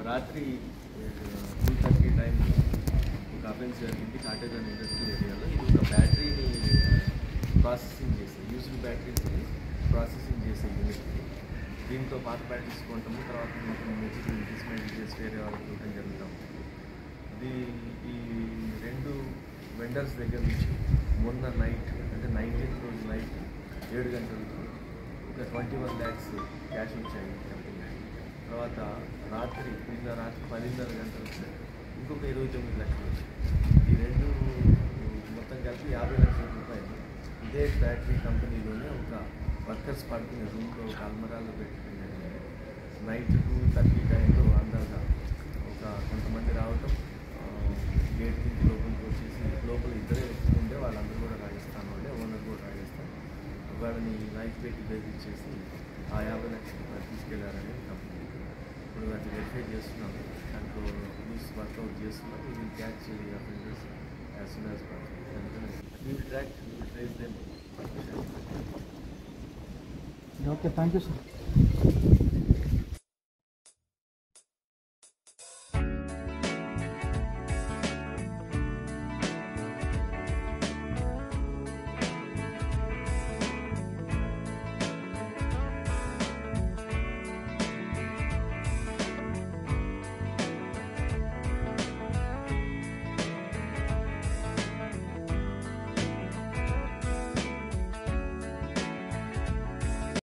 రాత్రి 2:30 టైంలో ఒక అఫెన్స్ జరిగింది కాటేజన్ ఇండస్ట్రియల్ ఏరియాలో. ఇది ఒక బ్యాటరీని ప్రాసెసింగ్ చేసే యూజ్డ్ బ్యాటరీస్ని ప్రాసెసింగ్ చేసే యూనిట్. దీంతో పాత బ్యాటరీస్ కొంటాము, తర్వాత మెటీరియల్ డిస్మెంటిల్ చేసి వేరే వాళ్ళకి ఇవ్వడం జరుగుతాం. ఈ 2 వెండర్స్ దగ్గర నుంచి మొన్న నైట్ అంటే 19th రోజు నైట్ 7 గంటలకు ఒక 21 lakhs క్యాష్ వచ్చాయి కంపెనీ. తర్వాత నిన్న రాత్రి 10:30 గంటలకు ఇంకొక 29 లక్షలు వచ్చాయి. ఈ 2 మొత్తం కలిపి 50 లక్షల రూపాయలు ఇదే బ్యాటరీ కంపెనీలోనే ఒక వర్కర్స్ పడుకునే రూమ్లో ఒక అల్మరాలో పెట్టుకుని జరిగింది. నైట్ 2:30 టైంలో అందాక కొంతమంది రావటం, గేట్ కింద లోపలికి వచ్చేసి లోపల ఇద్దరే వ్యక్తులు ఉండే, వాళ్ళందరూ కూడా రాజస్థాన్ వాళ్ళే, ఓనర్ కూడా రాజస్థాన్. వాళ్ళని నైట్ పెట్టి బెదిరించేసి ఆ 50 లక్షల రూపాయలు తీసుకెళ్లారని కంపెనీ. ఇప్పుడు వాటిని వెరిఫై చేస్తున్నాము, దాంట్లో పోలీస్ వర్కౌట్ చేస్తున్నాం. We will catch the offenders as soon as possible. అందుకని we will trace them. Okay, thank you sir.